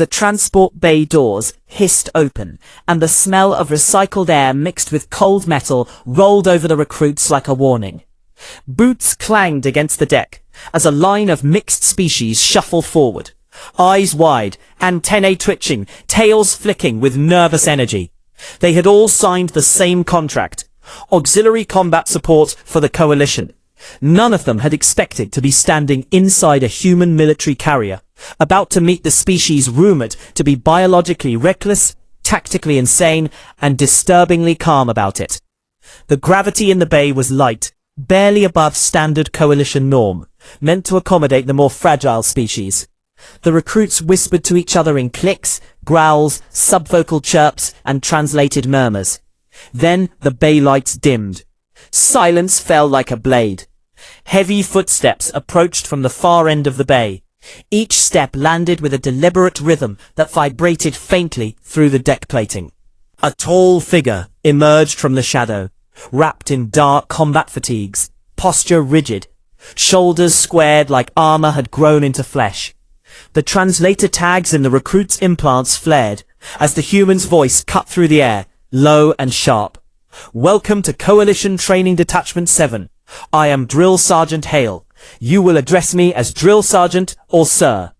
The transport bay doors hissed open, and the smell of recycled air mixed with cold metal rolled over the recruits like a warning. Boots clanged against the deck as a line of mixed species shuffled forward, eyes wide, antennae twitching, tails flicking with nervous energy. They had all signed the same contract: auxiliary combat support for the coalition. None of them had expected to be standing inside a human military carrier, about to meet the species rumored to be biologically reckless, tactically insane, and disturbingly calm about it. The gravity in the bay was light, barely above standard coalition norm, meant to accommodate the more fragile species. The recruits whispered to each other in clicks, growls, subvocal chirps, and translated murmurs. Then the bay lights dimmed. Silence fell like a blade. Heavy footsteps approached from the far end of the bay. Each step landed with a deliberate rhythm that vibrated faintly through the deck plating. A tall figure emerged from the shadow, wrapped in dark combat fatigues, posture rigid, shoulders squared like armor had grown into flesh. The translator tags in the recruit's implants flared as the human's voice cut through the air, low and sharp. "Welcome to Coalition Training Detachment 7. I am Drill Sergeant Hale. You will address me as Drill Sergeant or Sir.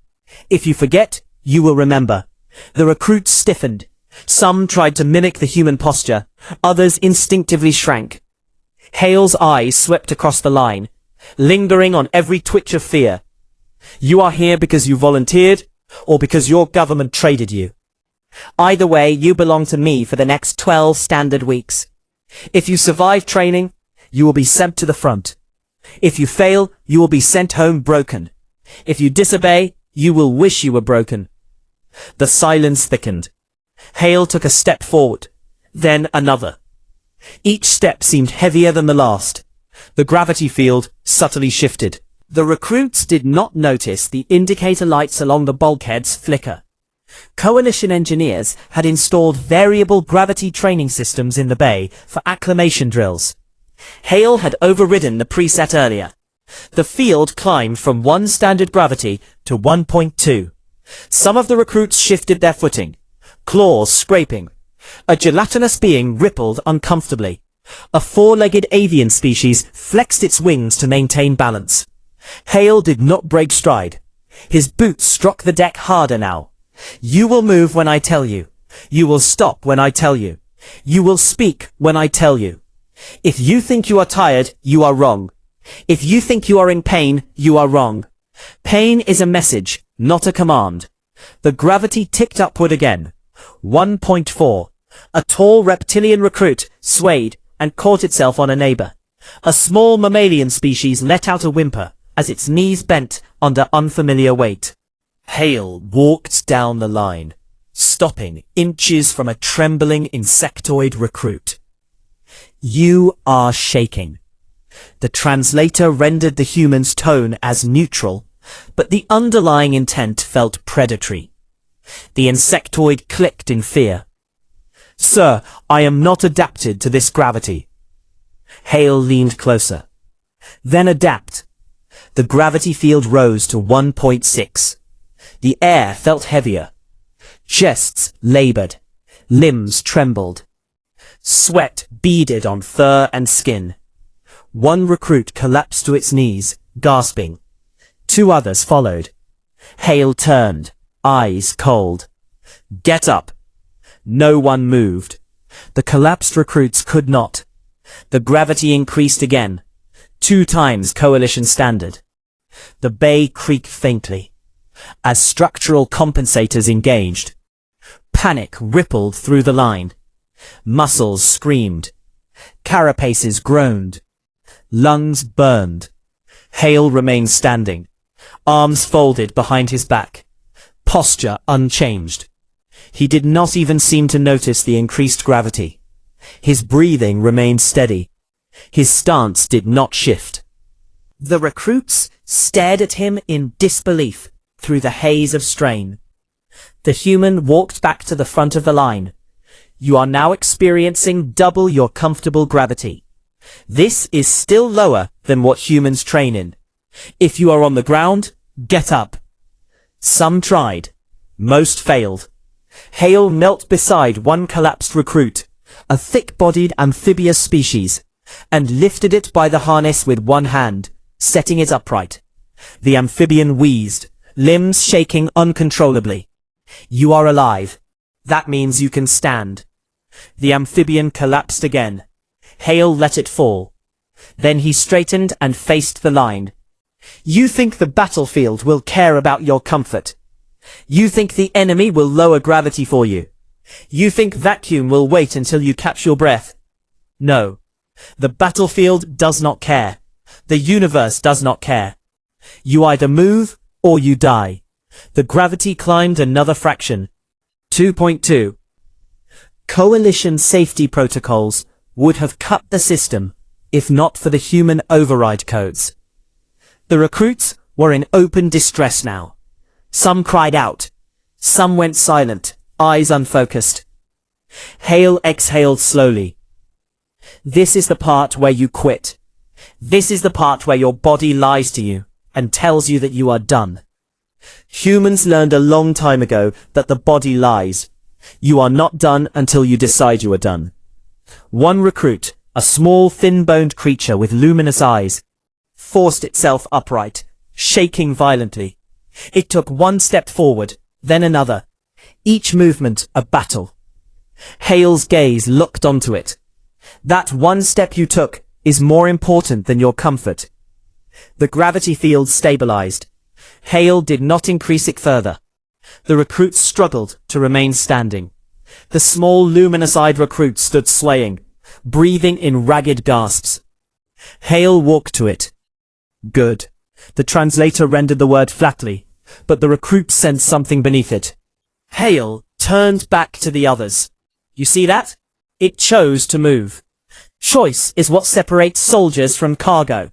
If you forget, you will remember." The recruits stiffened. Some tried to mimic the human posture. Others instinctively shrank. Hale's eyes swept across the line, lingering on every twitch of fear. "You are here because you volunteered, or because your government traded you. Either way, you belong to me for the next 12 standard weeks. If you survive training, you will be sent to the front. If you fail, you will be sent home broken. If you disobey, you will wish you were broken." The silence thickened. Hale took a step forward, then another. Each step seemed heavier than the last. The gravity field subtly shifted. The recruits did not notice the indicator lights along the bulkheads flicker. Coalition engineers had installed variable gravity training systems in the bay for acclimation drills. Hale had overridden the preset earlier. The field climbed from 1 standard gravity to 1.2. Some of the recruits shifted their footing, claws scraping. A gelatinous being rippled uncomfortably. A 4-legged avian species flexed its wings to maintain balance. Hale did not break stride. His boots struck the deck harder now. "You will move when I tell you. You will stop when I tell you. You will speak when I tell you. If you think you are tired, you are wrong. If you think you are in pain, you are wrong. Pain is a message, not a command." The gravity ticked upward again. 1.4. A tall reptilian recruit swayed and caught itself on a neighbor. A small mammalian species let out a whimper as its knees bent under unfamiliar weight. Hale walked down the line, stopping inches from a trembling insectoid recruit. "You are shaking." The translator rendered the human's tone as neutral, but the underlying intent felt predatory. The insectoid clicked in fear. "Sir, I am not adapted to this gravity." Hale leaned closer. "Then adapt." The gravity field rose to 1.6. The air felt heavier. Chests labored. Limbs trembled. Sweat beaded on fur and skin. One recruit collapsed to its knees, gasping. 2 others followed. Hale turned, eyes cold. "Get up." No one moved. The collapsed recruits could not. The gravity increased again, 2 times coalition standard. The bay creaked faintly, as structural compensators engaged. Panic rippled through the line. Muscles screamed. Carapaces groaned. Lungs burned. Hale remained standing, arms folded behind his back, posture unchanged. He did not even seem to notice the increased gravity. His breathing remained steady. His stance did not shift. The recruits stared at him in disbelief through the haze of strain. The human walked back to the front of the line. "You are now experiencing double your comfortable gravity. This is still lower than what humans train in. If you are on the ground, get up." Some tried. Most failed. Hale knelt beside one collapsed recruit, a thick-bodied amphibious species, and lifted it by the harness with one hand, setting it upright. The amphibian wheezed, limbs shaking uncontrollably. "You are alive. That means you can stand." The amphibian collapsed again. Hale let it fall. Then he straightened and faced the line. "You think the battlefield will care about your comfort? You think the enemy will lower gravity for you? You think vacuum will wait until you catch your breath? No. The battlefield does not care. The universe does not care. You either move or you die." The gravity climbed another fraction. 2.2. Coalition safety protocols would have cut the system, if not for the human override codes. The recruits were in open distress now. Some cried out. Some went silent, eyes unfocused. Hale exhaled slowly. This is the part where you quit. This is the part where your body lies to you and tells you that you are done. Humans learned a long time ago that the body lies. You are not done until you decide you are done. One recruit, a small thin-boned creature with luminous eyes, forced itself upright, shaking violently. It took one step forward, then another, each movement a battle. Hale's gaze locked onto it. That one step you took is more important than your comfort. The gravity field stabilized. Hale did not increase it further. The recruit struggled to remain standing. The small luminous-eyed recruit stood swaying, breathing in ragged gasps. Hale walked to it. Good. The translator rendered the word flatly, but the recruit sensed something beneath it. Hale turned back to the others. You see that? It chose to move. Choice is what separates soldiers from cargo.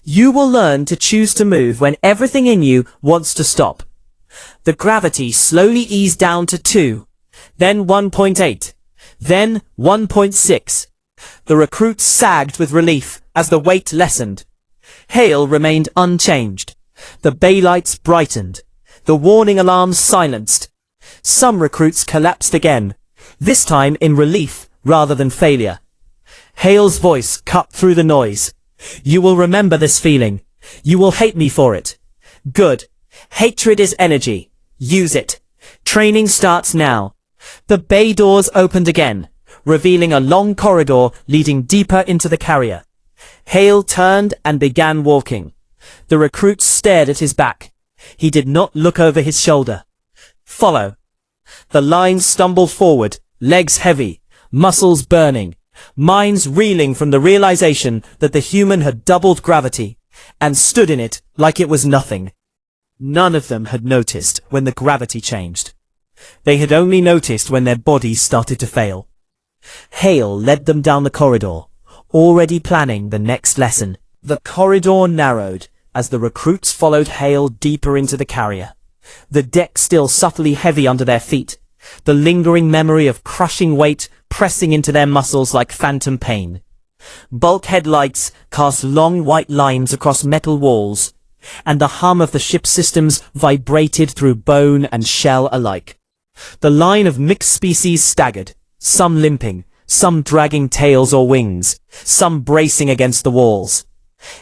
You will learn to choose to move when everything in you wants to stop. The gravity slowly eased down to 2, then 1.8, then 1.6. The recruit sagged with relief as the weight lessened. Hale remained unchanged. The bay lights brightened. The warning alarms silenced. Some recruits collapsed again, this time in relief rather than failure. Hale's voice cut through the noise. You will remember this feeling. You will hate me for it. Good. Hatred is energy. Use it. Training starts now. The bay doors opened again, revealing a long corridor leading deeper into the carrier. Hale turned and began walking. The recruit stared at his back. He did not look over his shoulder. Follow. The line stumbled forward, legs heavy, muscles burning, minds reeling from the realization that the human had doubled gravity and stood in it like it was nothing. None of them had noticed when the gravity changed. They had only noticed when their bodies started to fail. Hale led them down the corridor, already planning the next lesson. The corridor narrowed as the recruits followed Hale deeper into the carrier. The deck still subtly heavy under their feet, the lingering memory of crushing weight pressing into their muscles like phantom pain. Bulkhead lights cast long white lines across metal walls, and the hum of the ship's systems vibrated through bone and shell alike. The line of mixed species staggered, some limping, some dragging tails or wings, some bracing against the walls.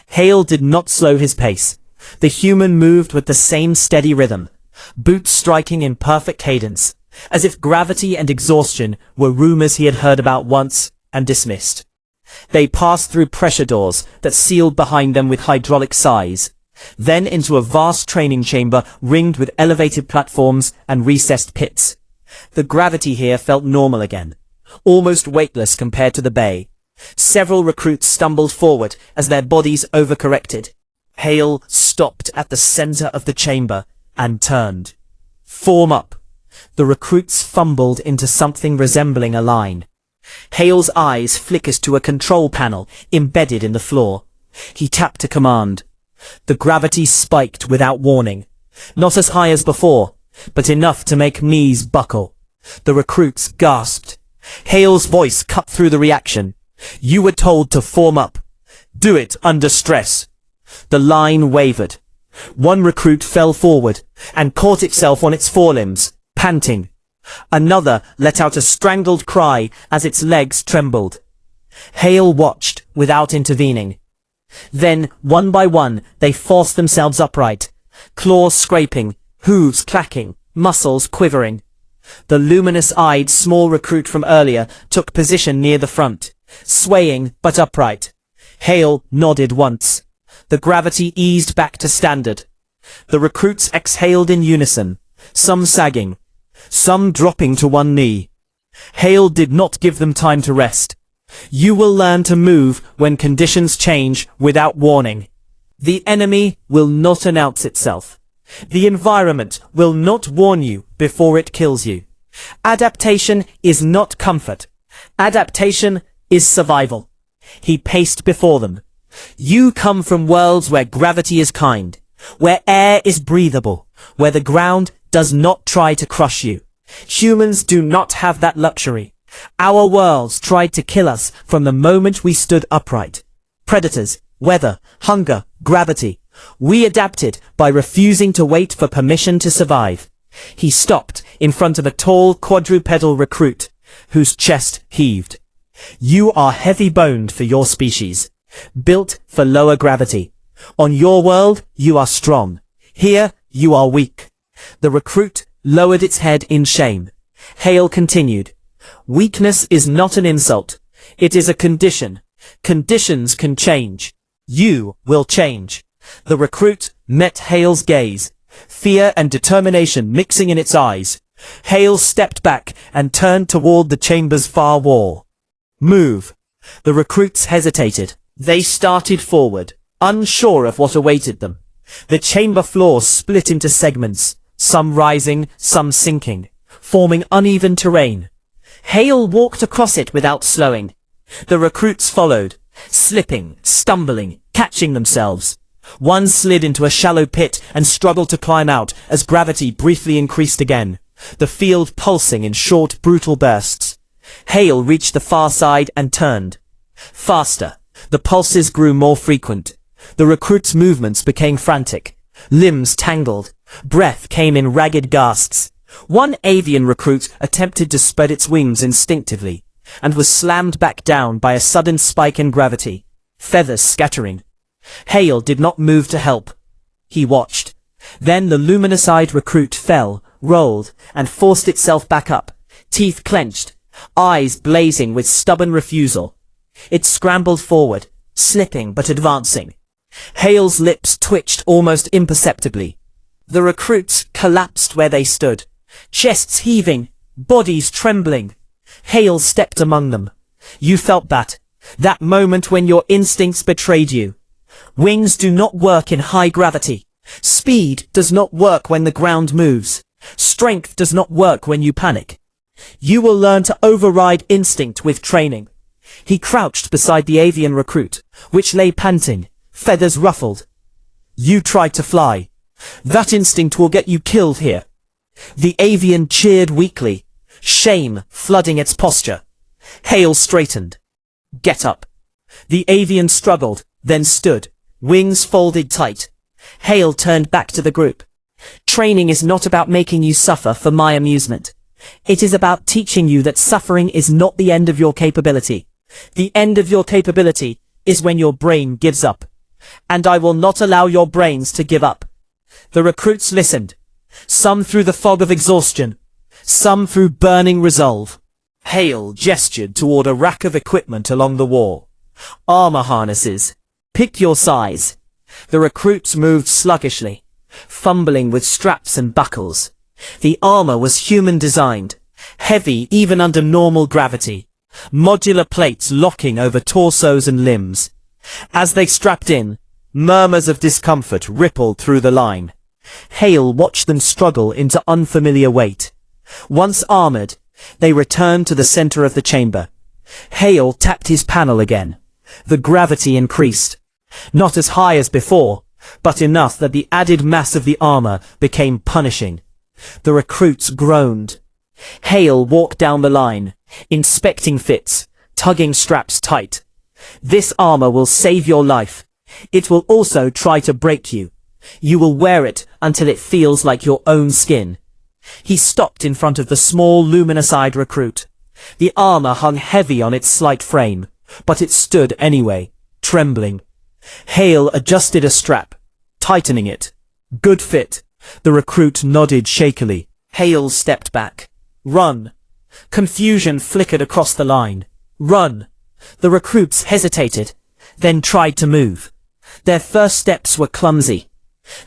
Hale did not slow his pace. The human moved with the same steady rhythm, boots striking in perfect cadence, as if gravity and exhaustion were rumors he had heard about once and dismissed. They passed through pressure doors that sealed behind them with hydraulic sighs, then into a vast training chamber ringed with elevated platforms and recessed pits. The gravity here felt normal again, almost weightless compared to the bay. Several recruits stumbled forward as their bodies overcorrected. Hale stopped at the center of the chamber and turned. Form up. The recruits fumbled into something resembling a line. Hale's eyes flickered to a control panel embedded in the floor. He tapped a command. The gravity spiked without warning. Not as high as before, but enough to make knees buckle. The recruits gasped. Hale's voice cut through the reaction. You were told to form up. Do it under stress. The line wavered. One recruit fell forward and caught itself on its forelimbs, panting. Another let out a strangled cry as its legs trembled. Hale watched without intervening. Then, one by one, they forced themselves upright, claws scraping, hooves clacking, muscles quivering. The luminous-eyed small recruit from earlier took position near the front, swaying but upright. Hale nodded once. The gravity eased back to standard. The recruits exhaled in unison, some sagging, some dropping to one knee. Hale did not give them time to rest. You will learn to move when conditions change without warning. The enemy will not announce itself. The environment will not warn you before it kills you. Adaptation is not comfort. Adaptation is survival. He paced before them. You come from worlds where gravity is kind, where air is breathable, where the ground does not try to crush you. Humans do not have that luxury. Our worlds tried to kill us from the moment we stood upright. Predators, weather, hunger, gravity. We adapted by refusing to wait for permission to survive. He stopped in front of a tall quadrupedal recruit, whose chest heaved. You are heavy-boned for your species, built for lower gravity. On your world, you are strong. Here, you are weak. The recruit lowered its head in shame. Hale continued. Weakness is not an insult. It is a condition. Conditions can change. You will change. The recruit met Hale's gaze, fear and determination mixing in its eyes. Hale stepped back and turned toward the chamber's far wall. Move. The recruits hesitated. They started forward, unsure of what awaited them. The chamber floor split into segments, some rising, some sinking, forming uneven terrain. Hale walked across it without slowing. The recruits followed, slipping, stumbling, catching themselves. One slid into a shallow pit and struggled to climb out as gravity briefly increased again, the field pulsing in short, brutal bursts. Hale reached the far side and turned. Faster. The pulses grew more frequent. The recruit's movements became frantic. Limbs tangled. Breath came in ragged gasps. One avian recruit attempted to spread its wings instinctively, and was slammed back down by a sudden spike in gravity, feathers scattering. Hale did not move to help. He watched. Then the luminous-eyed recruit fell, rolled, and forced itself back up, teeth clenched, eyes blazing with stubborn refusal. It scrambled forward, slipping but advancing. Hale's lips twitched almost imperceptibly. The recruits collapsed where they stood, chests heaving, bodies trembling. Hale stepped among them. You felt that moment when your instincts betrayed you. Wings do not work in high gravity. Speed does not work when the ground moves. Strength does not work when you panic. You will learn to override instinct with training. He crouched beside the avian recruit, which lay panting, feathers ruffled. You tried to fly. That instinct will get you killed here. The avian cheered weakly, shame flooding its posture. Hale straightened. Get up. The avian struggled, then stood, wings folded tight. Hale turned back to the group. Training is not about making you suffer for my amusement. It is about teaching you that suffering is not the end of your capability. The end of your capability is when your brain gives up. And I will not allow your brains to give up. The recruits listened, some through the fog of exhaustion, some through burning resolve. Hale gestured toward a rack of equipment along the wall. Armor harnesses. Pick your size. The recruits moved sluggishly, fumbling with straps and buckles. The armor was human-designed, heavy even under normal gravity, modular plates locking over torsos and limbs. As they strapped in, murmurs of discomfort rippled through the line. Hale watched them struggle into unfamiliar weight. Once armored, they returned to the center of the chamber. Hale tapped his panel again. The gravity increased. Not as high as before, but enough that the added mass of the armor became punishing. The recruits groaned. Hale walked down the line, inspecting fits, tugging straps tight. This armor will save your life. It will also try to break you. You will wear it until it feels like your own skin. He stopped in front of the small, luminous-eyed recruit. The armor hung heavy on its slight frame, but it stood anyway, trembling. Hale adjusted a strap, tightening it. Good fit. The recruit nodded shakily. Hale stepped back. Run. Confusion flickered across the line. Run. The recruits hesitated, then tried to move. Their first steps were clumsy.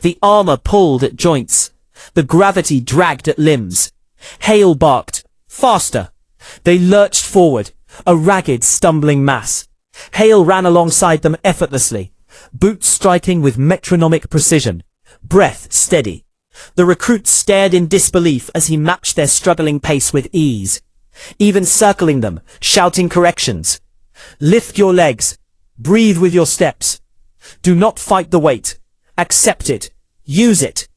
The armor pulled at joints. The gravity dragged at limbs. Hale barked, "Faster!" They lurched forward, a ragged, stumbling mass. Hale ran alongside them effortlessly, boots striking with metronomic precision, breath steady. The recruits stared in disbelief as he matched their struggling pace with ease, even circling them, shouting corrections. "Lift your legs. Breathe with your steps. Do not fight the weight. Accept it. Use it."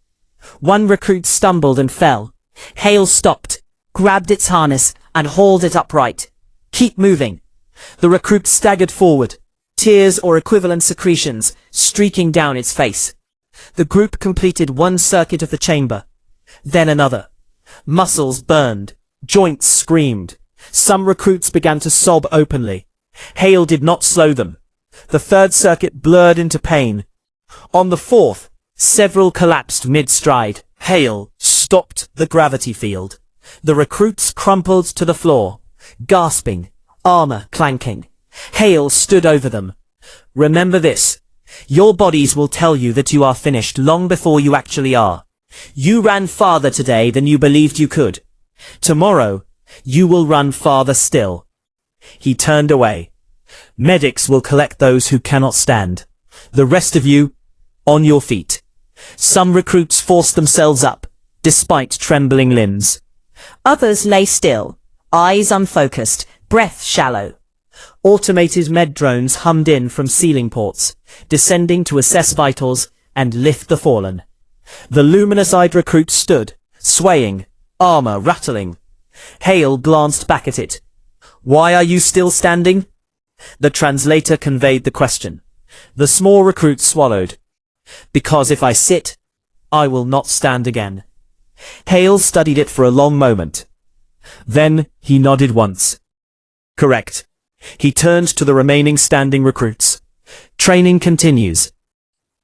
One recruit stumbled and fell. Hale stopped, grabbed its harness, and hauled it upright. "Keep moving." The recruit staggered forward, tears or equivalent secretions streaking down its face. The group completed one circuit of the chamber, then another. Muscles burned, joints screamed. Some recruits began to sob openly. Hale did not slow them. The third circuit blurred into pain. On the fourth, several collapsed mid-stride. Hale stopped the gravity field. The recruits crumpled to the floor, gasping, armor clanking. Hale stood over them. "Remember this. Your bodies will tell you that you are finished long before you actually are. You ran farther today than you believed you could. Tomorrow, you will run farther still." He turned away. "Medics will collect those who cannot stand. The rest of you, on your feet." Some recruits forced themselves up, despite trembling limbs. Others lay still, eyes unfocused, breath shallow. Automated med drones hummed in from ceiling ports, descending to assess vitals and lift the fallen. The luminous-eyed recruit stood, swaying, armor rattling. Hale glanced back at it. "Why are you still standing?" The translator conveyed the question. The small recruit swallowed. "Because if I sit, I will not stand again." Hale studied it for a long moment. Then he nodded once. "Correct." He turned to the remaining standing recruits. "Training continues."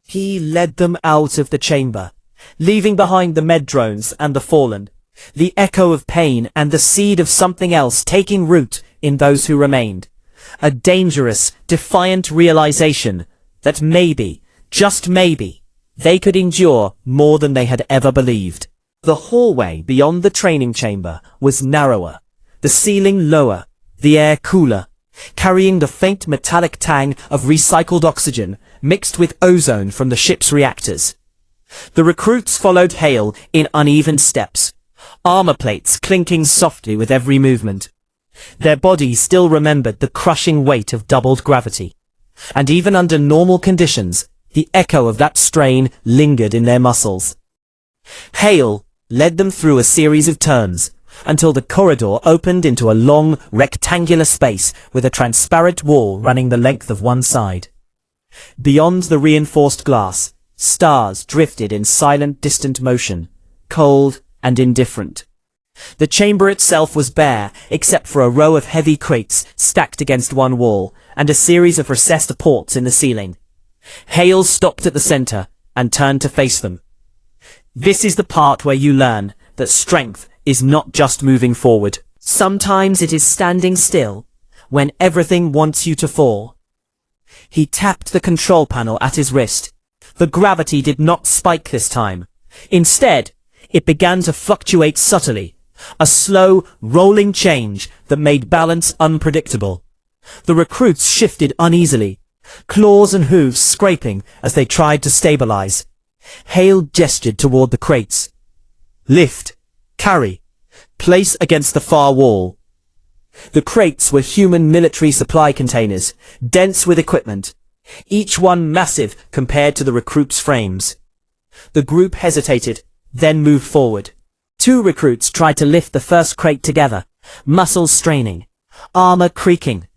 He led them out of the chamber, leaving behind the med drones and the fallen, the echo of pain and the seed of something else taking root in those who remained. A dangerous, defiant realization that maybe, just maybe, they could endure more than they had ever believed. The hallway beyond the training chamber was narrower, the ceiling lower, the air cooler, carrying the faint metallic tang of recycled oxygen mixed with ozone from the ship's reactors. The recruits followed Hale in uneven steps, armor plates clinking softly with every movement. Their bodies still remembered the crushing weight of doubled gravity, and even under normal conditions, the echo of that strain lingered in their muscles. Hale led them through a series of turns, until the corridor opened into a long, rectangular space with a transparent wall running the length of one side. Beyond the reinforced glass, stars drifted in silent, distant motion, cold and indifferent. The chamber itself was bare, except for a row of heavy crates stacked against one wall, and a series of recessed ports in the ceiling. Hale stopped at the center and turned to face them. "This is the part where you learn that strength is not just moving forward. Sometimes it is standing still, when everything wants you to fall." He tapped the control panel at his wrist. The gravity did not spike this time. Instead, it began to fluctuate subtly, a slow, rolling change that made balance unpredictable. The recruits shifted uneasily, claws and hooves scraping as they tried to stabilize. Hale gestured toward the crates. "Lift. Carry. Place against the far wall." The crates were human military supply containers, dense with equipment, each one massive compared to the recruits' frames. The group hesitated, then moved forward. Two recruits tried to lift the first crate together, muscles straining, armor creaking.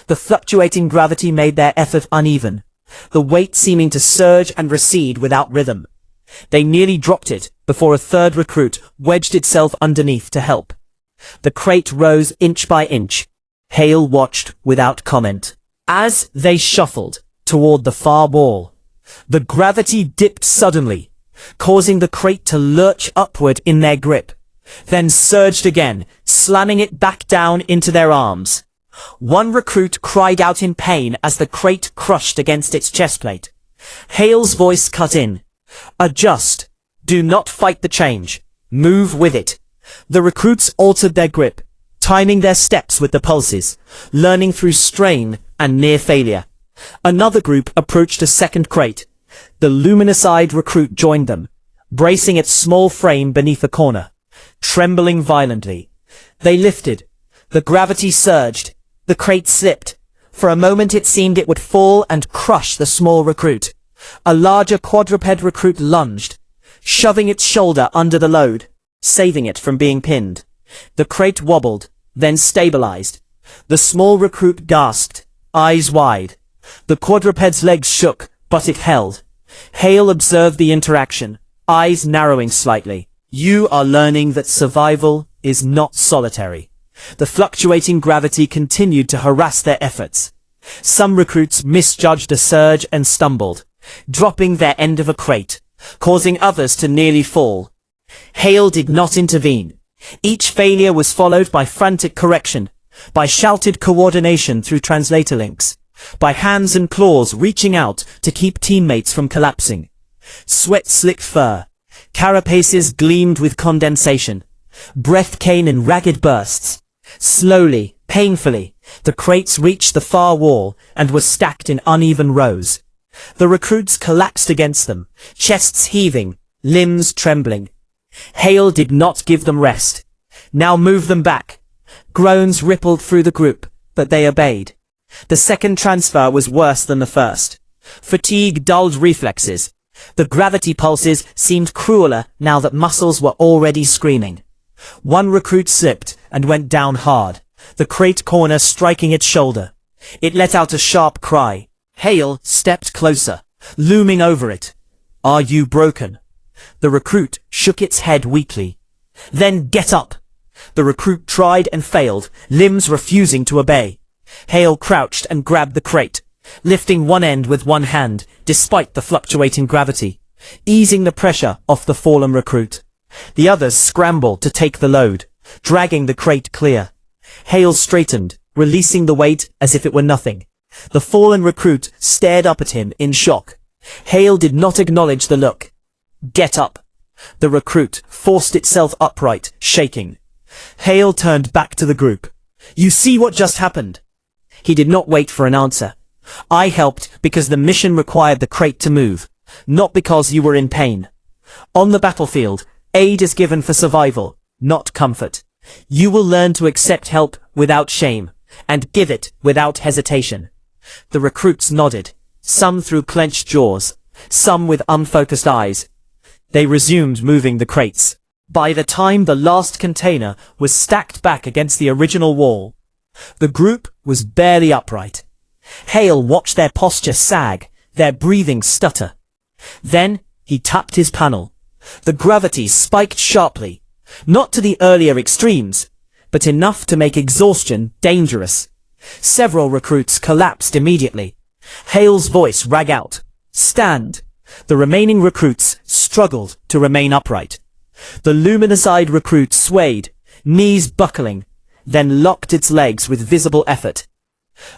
The fluctuating gravity made their effort uneven, the weight seeming to surge and recede without rhythm. They nearly dropped it before a third recruit wedged itself underneath to help. The crate rose inch by inch. Hale watched without comment. As they shuffled toward the far wall, the gravity dipped suddenly, causing the crate to lurch upward in their grip, then surged again, slamming it back down into their arms. One recruit cried out in pain as the crate crushed against its chestplate. Hale's voice cut in. Adjust. Do not fight the change. Move with it. The recruits altered their grip, timing their steps with the pulses, learning through strain and near failure. Another group approached a second crate. The luminous-eyed recruit joined them, bracing its small frame beneath a corner, trembling violently. They lifted. The gravity surged. The crate slipped. For a moment it seemed it would fall and crush the small recruit. A larger quadruped recruit lunged, shoving its shoulder under the load, saving it from being pinned. The crate wobbled, then stabilized. The small recruit gasped, eyes wide. The quadruped's legs shook, but it held. Hale observed the interaction, eyes narrowing slightly. You are learning that survival is not solitary. The fluctuating gravity continued to harass their efforts. Some recruits misjudged a surge and stumbled, dropping their end of a crate, causing others to nearly fall. Hale did not intervene. Each failure was followed by frantic correction, by shouted coordination through translator links, by hands and claws reaching out to keep teammates from collapsing. Sweat slicked fur. Carapaces gleamed with condensation. Breath came in ragged bursts. Slowly, painfully, the crates reached the far wall and were stacked in uneven rows. The recruits collapsed against them, chests heaving, limbs trembling. Hale did not give them rest. Now move them back. Groans rippled through the group, but they obeyed. The second transfer was worse than the first. Fatigue dulled reflexes. The gravity pulses seemed crueler now that muscles were already screaming. One recruit slipped and went down hard, the crate corner striking its shoulder. It let out a sharp cry. Hale stepped closer, looming over it. Are you broken? The recruit shook its head weakly. Then get up. The recruit tried and failed, limbs refusing to obey. Hale crouched and grabbed the crate, lifting one end with one hand, despite the fluctuating gravity, easing the pressure off the fallen recruit. The others scrambled to take the load, dragging the crate clear. Hale straightened, releasing the weight as if it were nothing. The fallen recruit stared up at him in shock. Hale did not acknowledge the look. Get up. The recruit forced itself upright, shaking. Hale turned back to the group. You see what just happened? He did not wait for an answer. I helped because the mission required the crate to move, not because you were in pain. On the battlefield, aid is given for survival, not comfort. You will learn to accept help without shame, and give it without hesitation. The recruits nodded, some through clenched jaws, some with unfocused eyes. They resumed moving the crates. By the time the last container was stacked back against the original wall, the group was barely upright. Hale watched their posture sag, their breathing stutter. Then he tapped his panel. The gravity spiked sharply, not to the earlier extremes, but enough to make exhaustion dangerous. Several recruits collapsed immediately. Hale's voice rang out. Stand. The remaining recruits struggled to remain upright. The luminous-eyed recruit swayed, knees buckling, then locked its legs with visible effort.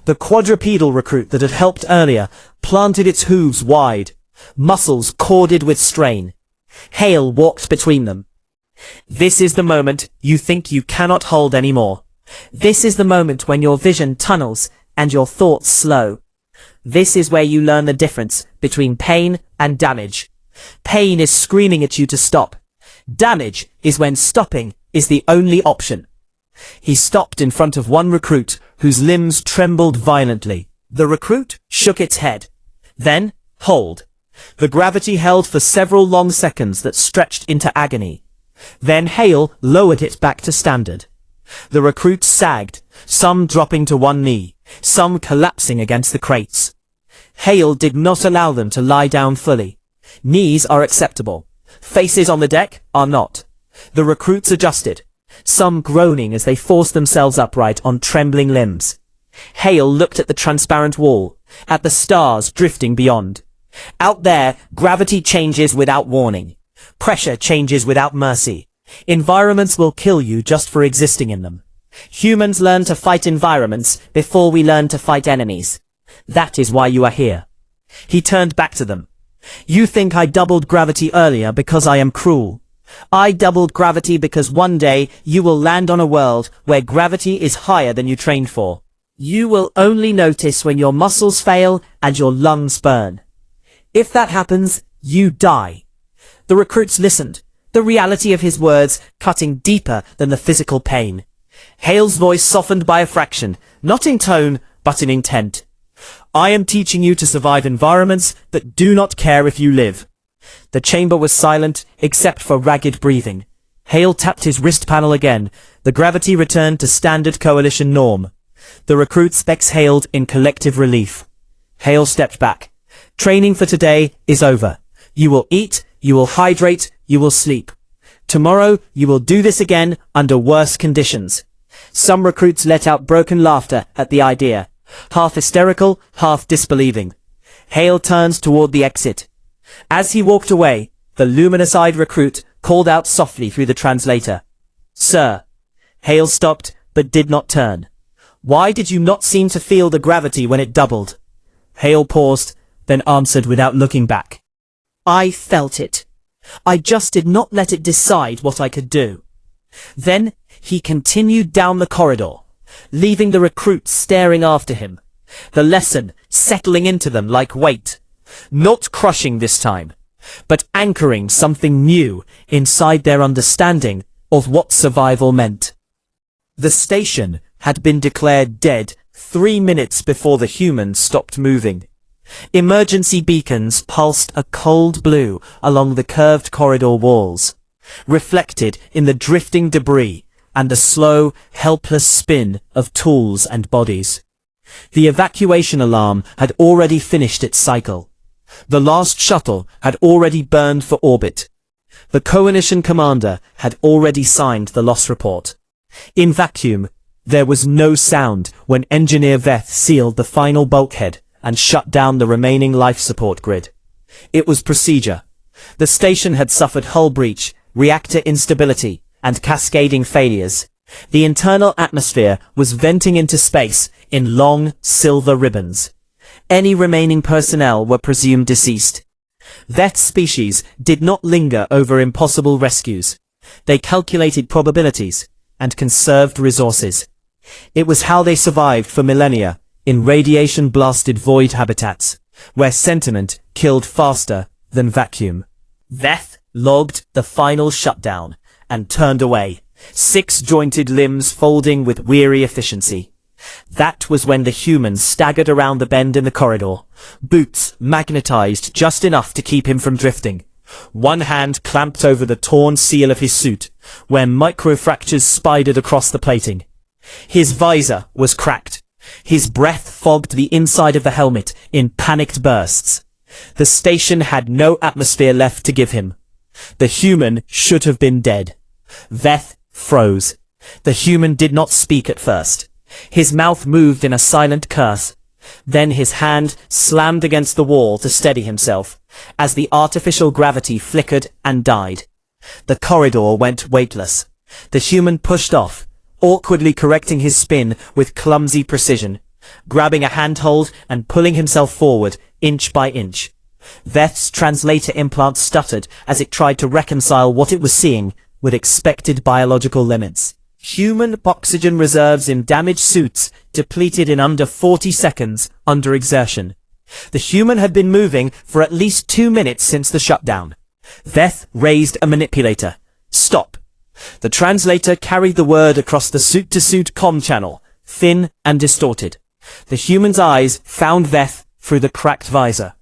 The quadrupedal recruit that had helped earlier planted its hooves wide, muscles corded with strain. Hale walked between them. This is the moment you think you cannot hold anymore. This is the moment when your vision tunnels and your thoughts slow. This is where you learn the difference between pain and damage. Pain is screaming at you to stop. Damage is when stopping is the only option. He stopped in front of one recruit whose limbs trembled violently. The recruit shook its head. Then, hold. The gravity held for several long seconds that stretched into agony. Then Hale lowered it back to standard. The recruits sagged, some dropping to one knee, some collapsing against the crates. Hale did not allow them to lie down fully. Knees are acceptable. Faces on the deck are not. The recruits adjusted, some groaning as they forced themselves upright on trembling limbs. Hale looked at the transparent wall, at the stars drifting beyond. Out there, gravity changes without warning. Pressure changes without mercy. Environments will kill you just for existing in them. Humans learn to fight environments before we learn to fight enemies. That is why you are here. He turned back to them. You think I doubled gravity earlier because I am cruel. I doubled gravity because one day you will land on a world where gravity is higher than you trained for. You will only notice when your muscles fail and your lungs burn. If that happens, you die. The recruits listened, the reality of his words cutting deeper than the physical pain. Hale's voice softened by a fraction, not in tone, but in intent. I am teaching you to survive environments that do not care if you live. The chamber was silent, except for ragged breathing. Hale tapped his wrist panel again. The gravity returned to standard coalition norm. The recruits exhaled in collective relief. Hale stepped back. Training for today is over. You will eat, you will hydrate, you will sleep. Tomorrow, you will do this again under worse conditions. Some recruits let out broken laughter at the idea, half hysterical, half disbelieving. Hale turned toward the exit. As he walked away, the luminous-eyed recruit called out softly through the translator. Sir. Hale stopped, but did not turn. Why did you not seem to feel the gravity when it doubled? Hale paused, then answered without looking back. I felt it. I just did not let it decide what I could do. Then he continued down the corridor, leaving the recruits staring after him, the lesson settling into them like weight, not crushing this time, but anchoring something new inside their understanding of what survival meant. The station had been declared dead 3 minutes before the humans stopped moving. Emergency beacons pulsed a cold blue along the curved corridor walls, reflected in the drifting debris and the slow, helpless spin of tools and bodies. The evacuation alarm had already finished its cycle. The last shuttle had already burned for orbit. The coalition commander had already signed the loss report. In vacuum, there was no sound when Engineer Veth sealed the final bulkhead and shut down the remaining life support grid. It was procedure. The station had suffered hull breach, reactor instability, and cascading failures. The internal atmosphere was venting into space in long, silver ribbons. Any remaining personnel were presumed deceased. Veth's species did not linger over impossible rescues. They calculated probabilities and conserved resources. It was how they survived for millennia in radiation-blasted void habitats, where sentiment killed faster than vacuum. Veth logged the final shutdown and turned away, 6 jointed limbs folding with weary efficiency. That was when the humans staggered around the bend in the corridor, boots magnetized just enough to keep him from drifting. One hand clamped over the torn seal of his suit, where microfractures spidered across the plating. His visor was cracked. His breath fogged the inside of the helmet in panicked bursts. The station had no atmosphere left to give him. The human should have been dead. Veth froze. The human did not speak at first. His mouth moved in a silent curse. Then his hand slammed against the wall to steady himself, as the artificial gravity flickered and died. The corridor went weightless. The human pushed off, awkwardly correcting his spin with clumsy precision, grabbing a handhold and pulling himself forward, inch by inch. Veth's translator implant stuttered as it tried to reconcile what it was seeing with expected biological limits. Human oxygen reserves in damaged suits depleted in under 40 seconds under exertion. The human had been moving for at least 2 minutes since the shutdown. Veth raised a manipulator. Stop. The translator carried the word across the suit-to-suit comm channel, thin and distorted. The human's eyes found Veth through the cracked visor.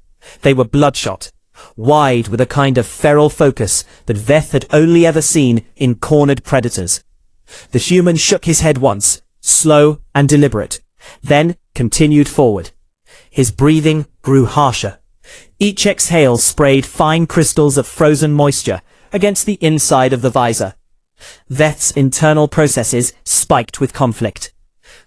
They were bloodshot, wide with a kind of feral focus that Veth had only ever seen in cornered predators. The human shook his head once, slow and deliberate, then continued forward. His breathing grew harsher. Each exhale sprayed fine crystals of frozen moisture against the inside of the visor. Veth's internal processes spiked with conflict.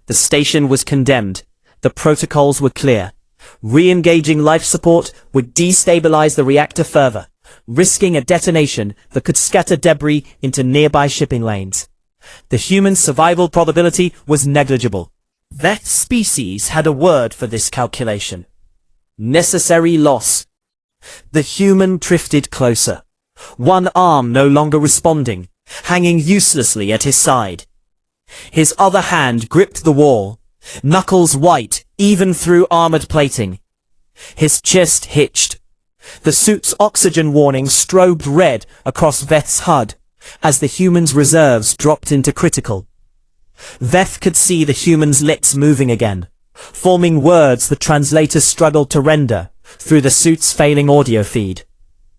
The station was condemned. The protocols were clear. Re-engaging life support would destabilize the reactor further, risking a detonation that could scatter debris into nearby shipping lanes. The human survival probability was negligible. Veth's species had a word for this calculation. Necessary loss. The human drifted closer, one arm no longer responding, hanging uselessly at his side. His other hand gripped the wall, knuckles white even through armored plating. His chest hitched. The suit's oxygen warning strobed red across Veth's HUD as the human's reserves dropped into critical. Veth could see the human's lips moving again, forming words the translator struggled to render through the suit's failing audio feed.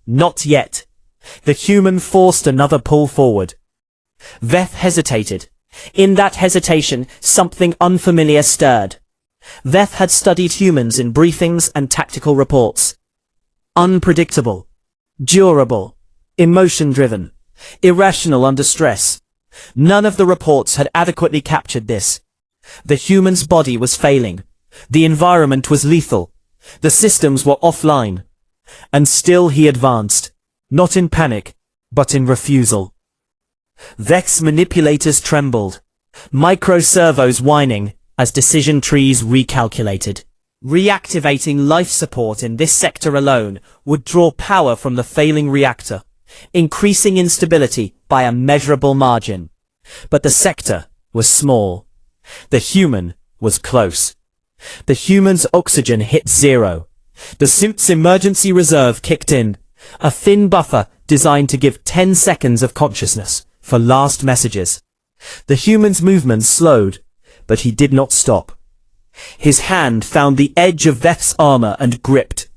Not yet. The human forced another pull forward. Veth hesitated. In that hesitation, something unfamiliar stirred. Veth had studied humans in briefings and tactical reports. Unpredictable, durable, emotion-driven, irrational under stress. None of the reports had adequately captured this. The human's body was failing. The environment was lethal. The systems were offline. And still he advanced, not in panic, but in refusal. Veth's manipulators trembled, micro-servos whining as decision trees recalculated. Reactivating life support in this sector alone would draw power from the failing reactor, increasing instability by a measurable margin. But the sector was small. The human was close. The human's oxygen hit zero. The suit's emergency reserve kicked in, a thin buffer designed to give 10 seconds of consciousness for last messages. The human's movements slowed, but he did not stop. His hand found the edge of Veth's armor and gripped.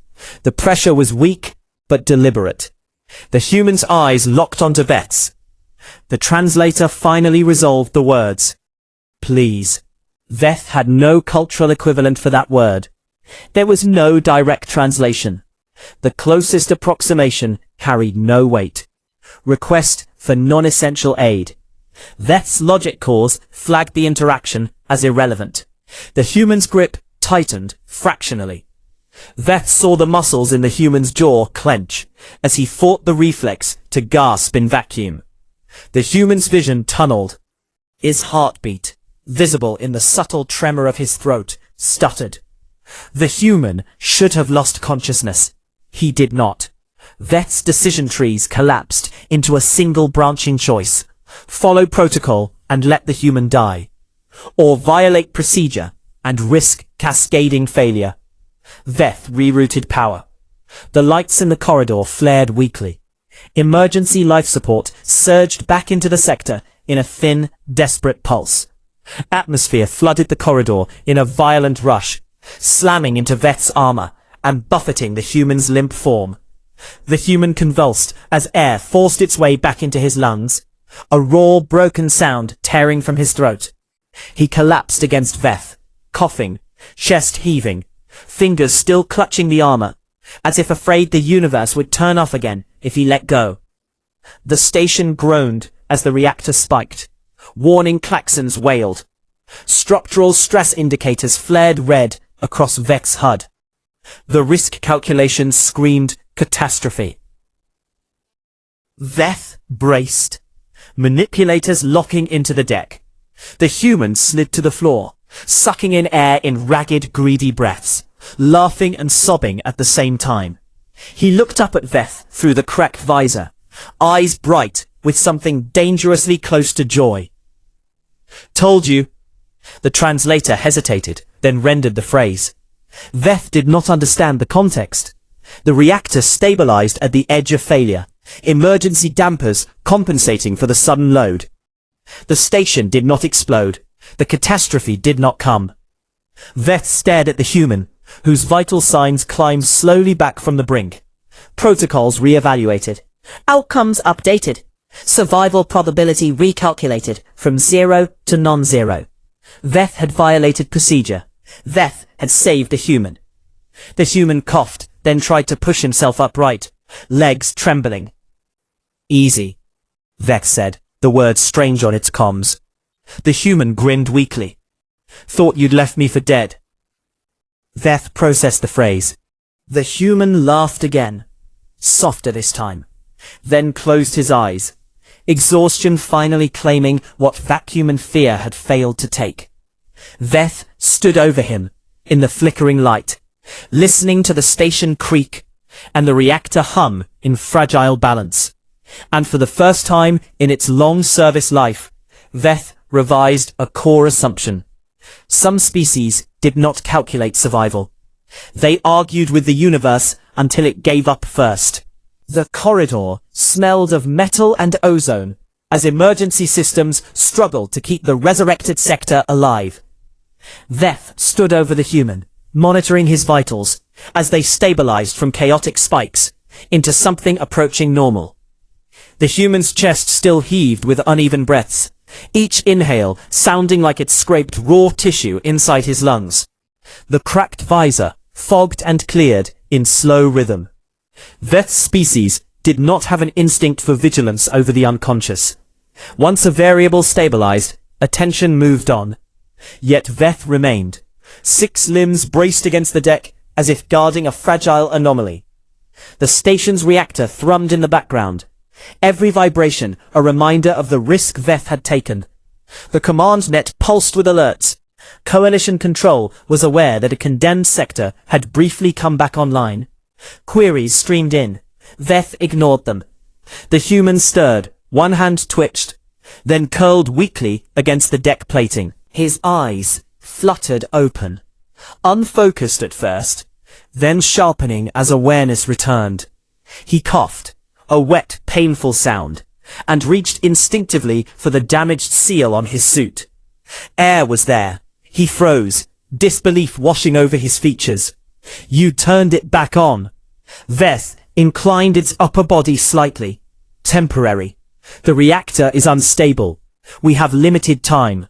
The pressure was weak, but deliberate. The human's eyes locked onto Veth's. The translator finally resolved the words. Please. Veth had no cultural equivalent for that word. There was no direct translation. The closest approximation carried no weight. Request for non-essential aid. Veth's logic cores flagged the interaction as irrelevant. The human's grip tightened fractionally. Veth saw the muscles in the human's jaw clench as he fought the reflex to gasp in vacuum. The human's vision tunneled. His heartbeat, visible in the subtle tremor of his throat, stuttered. The human should have lost consciousness. He did not. Veth's decision trees collapsed into a single branching choice. Follow protocol and let the human die. Or violate procedure and risk cascading failure. Veth rerouted power. The lights in the corridor flared weakly. Emergency life support surged back into the sector in a thin, desperate pulse. Atmosphere flooded the corridor in a violent rush, slamming into Veth's armor and buffeting the human's limp form. The human convulsed as air forced its way back into his lungs, a raw, broken sound tearing from his throat. He collapsed against Veth, coughing, chest heaving, fingers still clutching the armor, as if afraid the universe would turn off again if he let go. The station groaned as the reactor spiked. Warning klaxons wailed. Structural stress indicators flared red across Veth's HUD. The risk calculations screamed catastrophe. Veth braced, manipulators locking into the deck. The human slid to the floor, sucking in air in ragged, greedy breaths, laughing and sobbing at the same time. He looked up at Veth through the cracked visor, eyes bright with something dangerously close to joy. Told you. The translator hesitated, then rendered the phrase. Veth did not understand the context. The reactor stabilized at the edge of failure, emergency dampers compensating for the sudden load. The station did not explode. The catastrophe did not come. Veth stared at the human, whose vital signs climbed slowly back from the brink. Protocols re-evaluated. Outcomes updated. Survival probability recalculated from 0 to non-zero. Veth had violated procedure. Veth had saved the human. The human coughed then tried to push himself upright, legs trembling. "Easy," Veth said, the word strange on its comms. The human grinned weakly. "Thought you'd left me for dead." Veth processed the phrase. The human laughed again, softer this time, then closed his eyes, exhaustion finally claiming what vacuum and fear had failed to take. Veth stood over him, in the flickering light, listening to the station creak and the reactor hum in fragile balance. And for the first time in its long service life, Veth revised a core assumption. Some species did not calculate survival. They argued with the universe until it gave up first. The corridor smelled of metal and ozone as emergency systems struggled to keep the resurrected sector alive. Veth stood over the human, monitoring his vitals as they stabilized from chaotic spikes into something approaching normal. The human's chest still heaved with uneven breaths, each inhale sounding like it scraped raw tissue inside his lungs. The cracked visor fogged and cleared in slow rhythm. Veth's species did not have an instinct for vigilance over the unconscious. Once a variable stabilized, attention moved on. Yet Veth remained, 6 limbs braced against the deck as if guarding a fragile anomaly. The station's reactor thrummed in the background, every vibration a reminder of the risk Veth had taken. The command net pulsed with alerts. Coalition Control was aware that a condemned sector had briefly come back online. Queries streamed in. Veth ignored them. The human stirred, one hand twitched, then curled weakly against the deck plating. His eyes fluttered open, unfocused at first, then sharpening as awareness returned. He coughed, a wet, painful sound, and reached instinctively for the damaged seal on his suit. Air was there. He froze, disbelief washing over his features. "You turned it back on." Veth inclined its upper body slightly. "Temporary. The reactor is unstable. We have limited time."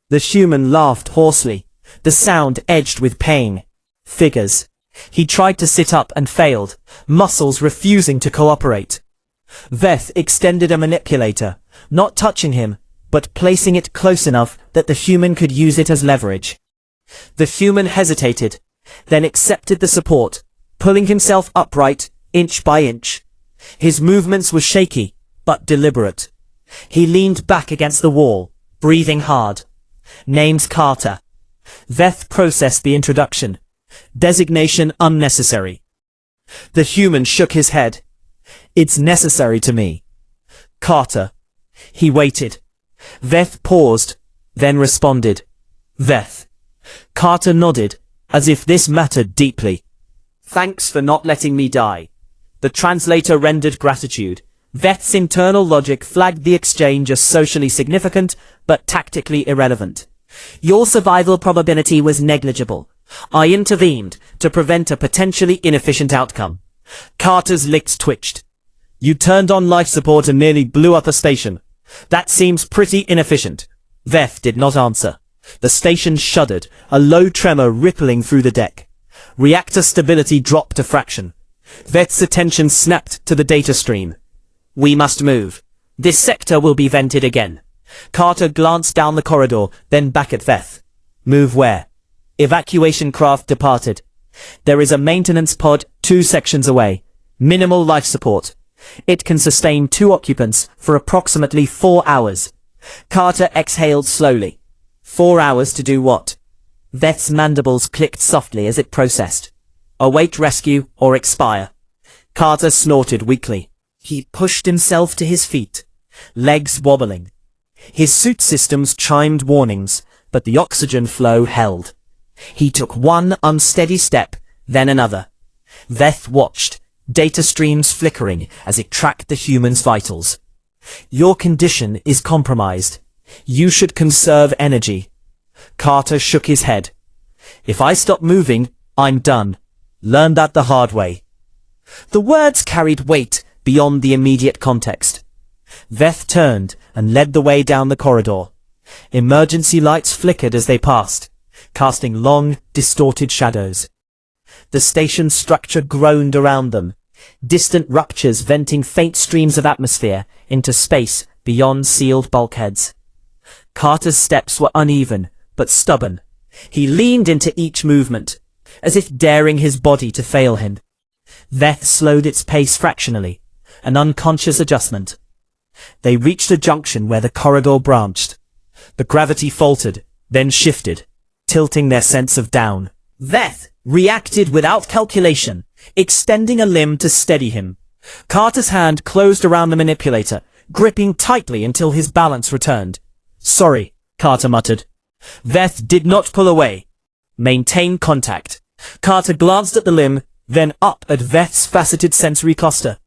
The human laughed hoarsely, the sound edged with pain. Figures. He tried to sit up and failed, muscles refusing to cooperate. Veth extended a manipulator, not touching him, but placing it close enough that the human could use it as leverage. The human hesitated, then accepted the support, pulling himself upright, inch by inch. His movements were shaky, but deliberate. He leaned back against the wall, breathing hard. Name's Carter. Veth processed the introduction. Designation unnecessary. The human shook his head. "It's necessary to me." "Carter." He waited. Veth paused, then responded. "Veth." Carter nodded, as if this mattered deeply. "Thanks for not letting me die." The translator rendered gratitude. Veth's internal logic flagged the exchange as socially significant, but tactically irrelevant. "Your survival probability was negligible. I intervened to prevent a potentially inefficient outcome." Carter's lips twitched. "You turned on life support and nearly blew up a station. That seems pretty inefficient." Veth did not answer. The station shuddered, a low tremor rippling through the deck. Reactor stability dropped a fraction. Veth's attention snapped to the data stream. "We must move. This sector will be vented again." Carter glanced down the corridor, then back at Veth. "Move where?" Evacuation craft departed. There is a maintenance pod 2 sections away. Minimal life support. It can sustain 2 occupants for approximately 4 hours. Carter exhaled slowly. 4 hours to do what? Veth's mandibles clicked softly as it processed. Await rescue or expire. Carter snorted weakly. He pushed himself to his feet, legs wobbling. His suit systems chimed warnings, but the oxygen flow held. He took one unsteady step, then another. Veth watched, data streams flickering as it tracked the human's vitals. "Your condition is compromised. You should conserve energy." Carter shook his head. "If I stop moving, I'm done. Learned that the hard way." The words carried weight beyond the immediate context. Veth turned and led the way down the corridor. Emergency lights flickered as they passed, casting long, distorted shadows. The station's structure groaned around them, distant ruptures venting faint streams of atmosphere into space beyond sealed bulkheads. Carter's steps were uneven, but stubborn. He leaned into each movement, as if daring his body to fail him. Veth slowed its pace fractionally, an unconscious adjustment. They reached a junction where the corridor branched. The gravity faltered, then shifted, tilting their sense of down. Veth reacted without calculation, extending a limb to steady him. Carter's hand closed around the manipulator, gripping tightly until his balance returned. "Sorry," Carter muttered. Veth did not pull away. Maintain contact. Carter glanced at the limb, then up at Veth's faceted sensory cluster.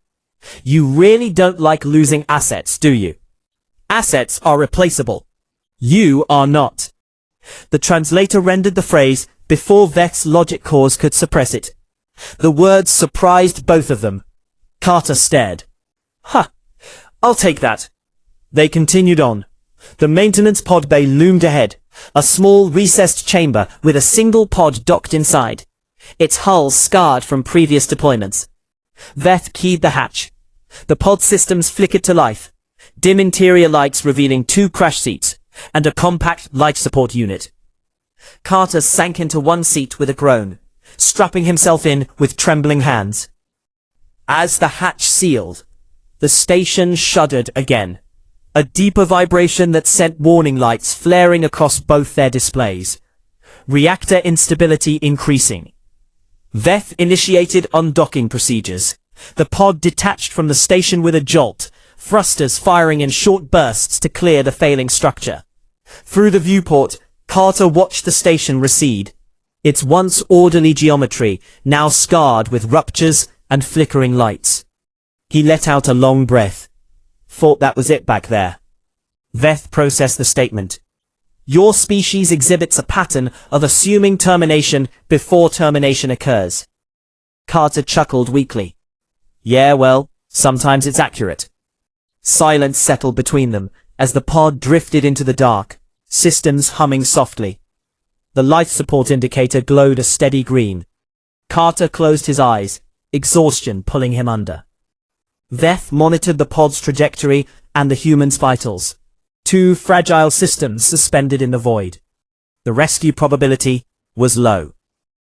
"You really don't like losing assets, do you? Assets are replaceable. You are not." The translator rendered the phrase before Veth's logic cores could suppress it. The words surprised both of them. Carter stared. "Huh, I'll take that." They continued on. The maintenance pod bay loomed ahead, a small recessed chamber with a single pod docked inside, its hull scarred from previous deployments. Veth keyed the hatch. The pod systems flickered to life, dim interior lights revealing 2 crash seats and a compact life support unit. Carter sank into one seat with a groan, strapping himself in with trembling hands. As the hatch sealed, the station shuddered again, a deeper vibration that sent warning lights flaring across both their displays. Reactor instability increasing. Veth initiated undocking procedures. The pod detached from the station with a jolt, thrusters firing in short bursts to clear the failing structure. Through the viewport, Carter watched the station recede, its once orderly geometry now scarred with ruptures and flickering lights. He let out a long breath. Thought that was it back there. Veth processed the statement. "Your species exhibits a pattern of assuming termination before termination occurs." Carter chuckled weakly. "Yeah, well, sometimes it's accurate." Silence settled between them as the pod drifted into the dark, systems humming softly. The life support indicator glowed a steady green. Carter closed his eyes, exhaustion pulling him under. Veth monitored the pod's trajectory and the human's vitals. 2 fragile systems suspended in the void. The rescue probability was low.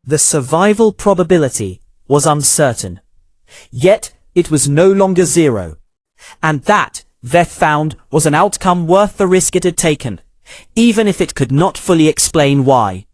The survival probability was uncertain. Yet it was no longer 0. And that, Veth found, was an outcome worth the risk it had taken, even if it could not fully explain why.